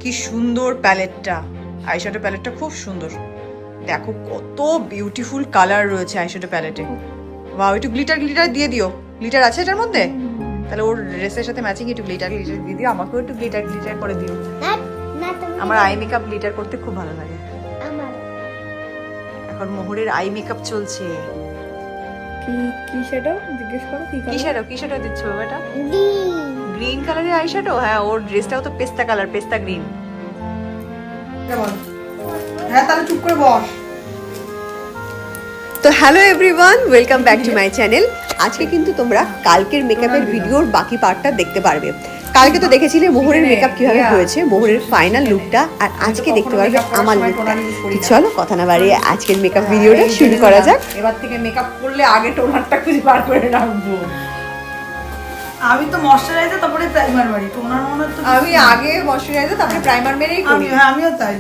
কি সুন্দর প্যালেটটা, আইশ্যাডো প্যালেটটা খুব সুন্দর। দেখো কত বিউটিফুল কালার রয়েছে আইশ্যাডো প্যালেটে। ওয়াও, একটু গ্লিটার গ্লিটার দিয়ে দিও। গ্লিটার আছে এটার মধ্যে? তাহলে ওর ড্রেসের সাথে ম্যাচিং একটু গ্লিটার গ্লিটার দিয়ে দিও। আমাকেও একটু গ্লিটার গ্লিটার করে দিও। আমার আই মেকআপ গ্লিটার করতে খুব ভালো লাগে। এখন মোহরের আই মেকআপ চলছে। কি শ্যাডো জিজ্ঞেস করো, কি শ্যাডো দিচ্ছ এটা? গ্রিন কালারের আই শ্যাডো। হ্যাঁ, ওর ড্রেসটাও তো পেস্তা কালার, পেস্তা গ্রিন। হ্যাঁ, তাহলে চুপ করে বস। তো hello everyone, welcome back to my channel. আজকে কিন্তু তোমরা কালকের মেকআপের ভিডিওর বাকি পার্টটা দেখতে পারবে। কালকে তো দেখেছিলে মোহরের মেকআপ কিভাবে হয়েছে, মোহরের ফাইনাল লুকটা, আর আজকে দেখতে পারবে আমার লুকটা। চলো কথা না বাড়িয়ে আজকের মেকআপ ভিডিওটা শুরু করা যাক। এবার থেকে মেকআপ করলে আগে টোনারটা খুঁজে বার করে রাখবো। আমি তো ময়শ্চারাইজার তারপরে প্রাইমার মারি, টোনার মনে তো আমি আগে ময়শ্চারাইজার তারপরে প্রাইমার মেরেই করি। হ্যাঁ, আমিও তাই।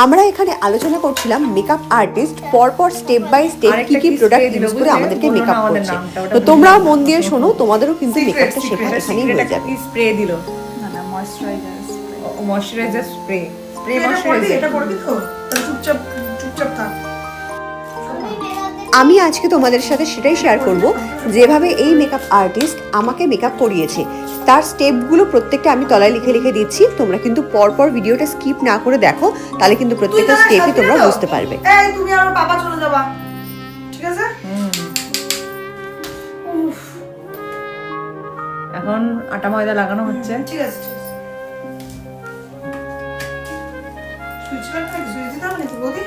আমরা এখানে আলোচনা করছিলাম মেকআপ আর্টিস্ট পরপর স্টেপ বাই স্টেপ কি কি প্রোডাক্ট ইউজ করে আমাদেরকে মেকআপ করছে। তো তোমরাও মন দিয়ে শোনো, তোমাদেরও কিন্তু মেকআপটা শেখা এখানেই হয়ে যাবে। স্প্রে দিল, না ময়শ্চারাইজার ময়শ্চারাইজার স্প্রে এটা করবি তো, তাহলে চুপচাপ চুপচাপ থাক। আমি আজকে তোমাদের সাথে সেটাই শেয়ার করব, যেভাবে এই মেকআপ আর্টিস্ট আমাকে মেকআপ করিয়েছে তার স্টেপগুলো প্রত্যেকটা আমি তলায় লিখে লিখে দিচ্ছি। তোমরা কিন্তু পরপর ভিডিওটা স্কিপ না করে দেখো, তাহলে কিন্তু প্রত্যেকটা স্টেপই তোমরা বুঝতে পারবে। এই তুমি আর বাবা চলে যাবা, ঠিক আছে? এখন আটা ময়দা লাগানো হচ্ছে। ঠিক আছে। সুইচ দাও নাকি বৌদি?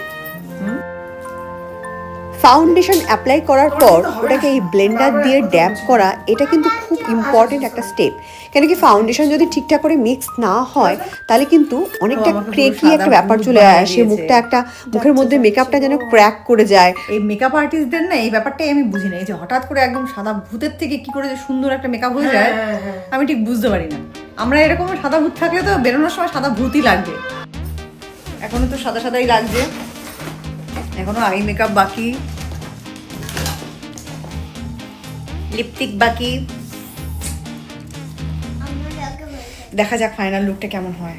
ফাউন্ডেশন অ্যাপ্লাই করার পর ওটাকে এই ব্লেন্ডার দিয়ে ড্যাব করা, এটা কিন্তু খুব ইম্পর্টেন্ট একটা স্টেপ। কেন কি ফাউন্ডেশন যদি ঠিকঠাক করে মিক্স না হয় তাহলে কিন্তু অনেকটা ক্রেকি একটা ব্যাপার চলে আসে, মুখটা একটা মুখের মধ্যে মেকআপটা যেন ক্র্যাক করে যায়। এই মেকআপ আর্টিস্টদের না এই ব্যাপারটাই আমি বুঝি না, এই যে হঠাৎ করে একদম সাদা ভূতের থেকে কি করে যে সুন্দর একটা মেকআপ হয়ে যায় আমি ঠিক বুঝতে পারি না। আমরা এরকম সাদা ভূত থাকলে তো বেরোনোর সময় সাদা ভূতই লাগবে, এখনো তো সাদা সাদাই লাগছে। এখনো আই মেকআপ বাকি, লিপস্টিক বাকি। দেখা যাক ফাইনাল লুকটা কেমন হয়।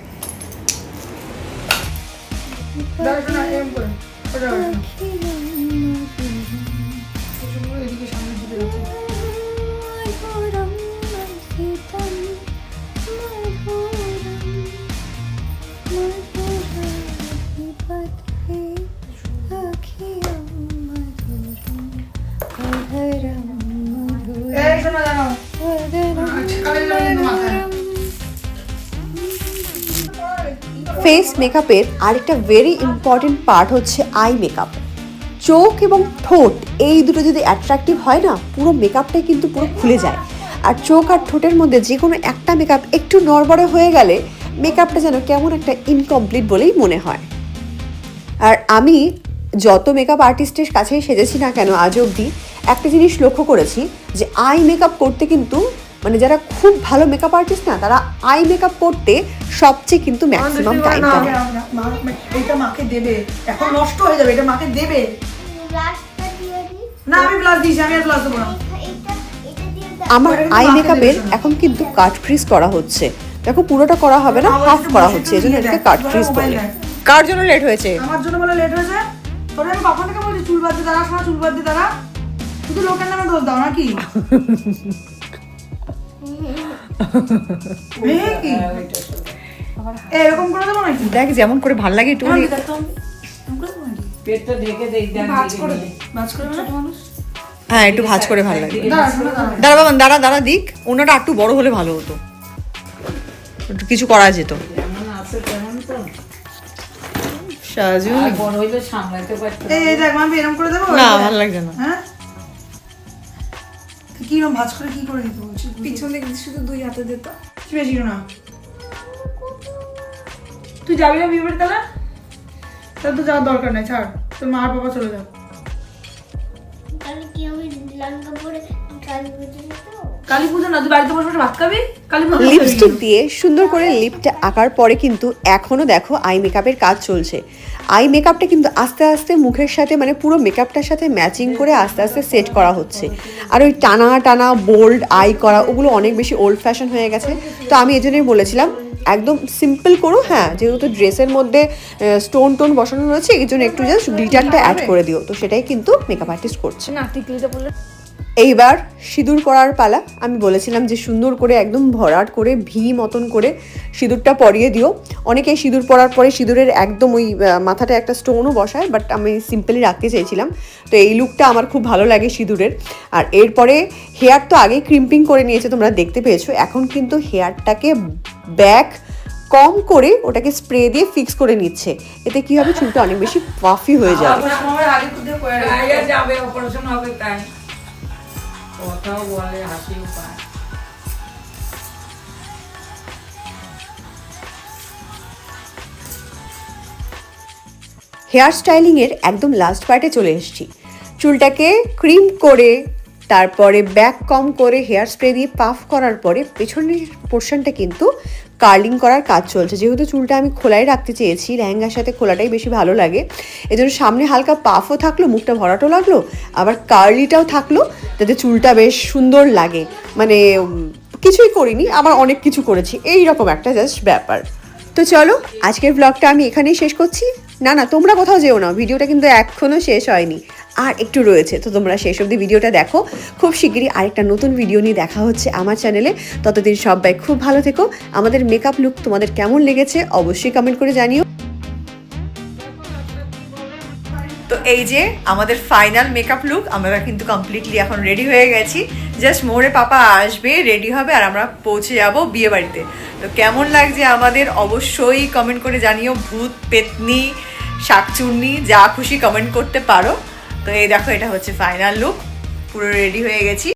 ফেস মেকআপের আরেকটা ভেরি ইম্পর্টেন্ট পার্ট হচ্ছে আই মেকআপ। চোখ এবং ঠোঁট এই দুটো যদি অ্যাট্রাকটিভ হয় না, পুরো মেকআপটাই কিন্তু পুরো খুলে যায়। আর চোখ আর ঠোঁটের মধ্যে যে কোনো একটা মেকআপ একটু নড়বড়ে হয়ে গেলে মেকআপটা যেন কেমন একটা ইনকমপ্লিট বলেই মনে হয়। আর আমি যত মেকআপ আর্টিস্টের কাছেই সেজেছি না কেন আজ অবধি, একটা জিনিস লক্ষ্য করেছি যে আই মেকআপ করতে কিন্তু মানে যারা খুব ভালো মেকআপ আর্টিস্ট না, তারা আই মেকআপ করতে সবচেয়ে কিন্তু ম্যাক্সিমাম টাইম দেয়। এটা মাকে দেবে, এখন নষ্ট হয়ে যাবে, এটা মাকে দেবে না। আমি ব্লাশ দিয়েছি, আমি আর ব্লাশ দেবো না। আমার আই মেকআপের এখন কিন্তু কাট ফ্রিজ করা হচ্ছে। দেখো পুরোটা করা হবে না, হাফ করা হচ্ছে, এজন্য এটাকে কাট ফ্রিজ বলে। কার জন্য লেট হয়েছে? আমার জন্য বলে লেট হয়েছে। তোরে আমি কখন থেকে বলছি চুল বাঁধতে দাঁড়া, শোনা চুল বাঁধতে দাঁড়া, শুধু লোকের নামে দোষ দাও নাকি? এরকম করে দেবো নাকি? দেখ যেমন করে ভাল লাগে একটু পেটটা ঢেকে দেই, ভাঁজ করে দে, ভাঁজ করে না মানুষ। হ্যাঁ, একটু ভাঁজ করে ভালো লাগে। দাঁড়া শোনা দাঁড়া। দাঁড়া বাবা, দাঁড়া দাঁড়া দিক, ওনাটা একটু বড় হলে ভালো হতো, একটু কিছু করা যেত। যেমন আছে তেমন তো সাজু আর বড় হইলে সামলাতে পারতো এই দেখ আমি এরকম করে দেবো না, ভালো লাগছে না। হ্যাঁ, কি রকম ভাঁজ করে কি করে দিতে বলছিস? পিছন দিকে শুধু দুই হাতে দিত। বেশি না, তুই যাবি না বিয়ে বাড়ি? তাহলে তাহলে তো যাওয়ার দরকার নাই, ছাড়, তোর মা আর বাবা চলে যাও। কালী পুজো না, তুই বাড়িতে বসে বসে ভাত খাবি? কালী পুজো লিপস্টিক দিয়ে সুন্দর করে লিপটা আঁকার পরে কিন্তু এখনো দেখো আই মেকআপের কাজ চলছে। আই মেকআপটা কিন্তু আস্তে আস্তে মুখের সাথে মানে পুরো মেকআপটার সাথে ম্যাচিং করে আস্তে আস্তে সেট করা হচ্ছে। আর ওই টানা টানা বোল্ড আই করা ওগুলো অনেক বেশি ওল্ড ফ্যাশন হয়ে গেছে। তো আমি এজন্যই বলেছিলাম একদম সিম্পল করো, হ্যাঁ যেহেতু ড্রেসের মধ্যে স্টোন টোন বসানো রয়েছে এই জন্য একটু জাস্ট গ্লিটারটা অ্যাড করে দিও। তো সেটাই কিন্তু মেকআপ আর্টিস্ট করছে। না টিকলিটা বললে এইবার সিঁদুর পরার পালা। আমি বলেছিলাম যে সুন্দর করে একদম ভরাট করে ভি মতন করে সিঁদুরটা পরিয়ে দিও। অনেকে সিঁদুর পরার পরে সিঁদুরের একদম ওই মাথাটা একটা স্টোনও বসায়, বাট আমি সিম্পলি রাখতে চেয়েছিলাম। তো এই লুকটা আমার খুব ভালো লাগে সিঁদুরের। আর এরপরে হেয়ার তো আগেই ক্রিম্পিং করে নিয়েছে, তোমরা দেখতে পেয়েছো। এখন কিন্তু হেয়ারটাকে ব্যাক কম করে ওটাকে স্প্রে দিয়ে ফিক্স করে নিচ্ছে। এতে কি হবে, চুলটা অনেক বেশি পাফি হয়ে যাবে। আমার আগে খুদে করে আইয়া যাবে, অপারেশন হবে তাই কথাও বলে, হাসিও পায়। হেয়ার স্টাইলিংয়ের একদম লাস্ট পার্টে চলে এসেছি। চুলটাকে ক্রিম করে তারপরে ব্যাক কম করে হেয়ার স্প্রে দিয়ে পাফ করার পরে পেছনের পোর্শনটা কিন্তু কার্লিং করার কাজ চলছে। যেহেতু চুলটা আমি খোলাই রাখতে চেয়েছি, লেহেঙ্গার সাথে খোলাটাই বেশি ভালো লাগে, এজন্য সামনে হালকা পাফও থাকলো, মুখটা ভরাটও লাগলো, আবার কার্লিটাও থাকলো, যাতে চুলটা বেশ সুন্দর লাগে। মানে কিছুই করিনি, আবার অনেক কিছু করেছি, এই রকম একটা জাস্ট ব্যাপার। তো চলো আজকের ব্লগটা আমি এখানেই শেষ করছি। না তোমরা কোথাও যেও না, ভিডিওটা কিন্তু এখনও শেষ হয়নি, আর একটু রয়েছে। তো তোমরা শেষ অবধি ভিডিওটা দেখো। খুব শিগগিরই আরেকটা নতুন ভিডিও নিয়ে দেখা হচ্ছে আমার চ্যানেলে। ততদিন সবাই খুব ভালো থেকো। আমাদের মেকআপ লুক তোমাদের কেমন লেগেছে অবশ্যই কমেন্ট করে জানিও। তো এই যে আমাদের ফাইনাল মেকআপ লুক, আমরা কিন্তু কমপ্লিটলি এখন রেডি হয়ে গেছি। জাস্ট মোড়ে পাপা আসবে, রেডি হবে, আর আমরা পৌঁছে যাব বিয়ে বাড়িতে। তো কেমন লাগছে আমাদের অবশ্যই কমেন্ট করে জানিও। ভূত, পেতনি, শাকচুন্নি যা খুশি কমেন্ট করতে পারো। তো এই দেখো, এটা হচ্ছে ফাইনাল লুক, পুরো রেডি হয়ে গেছি।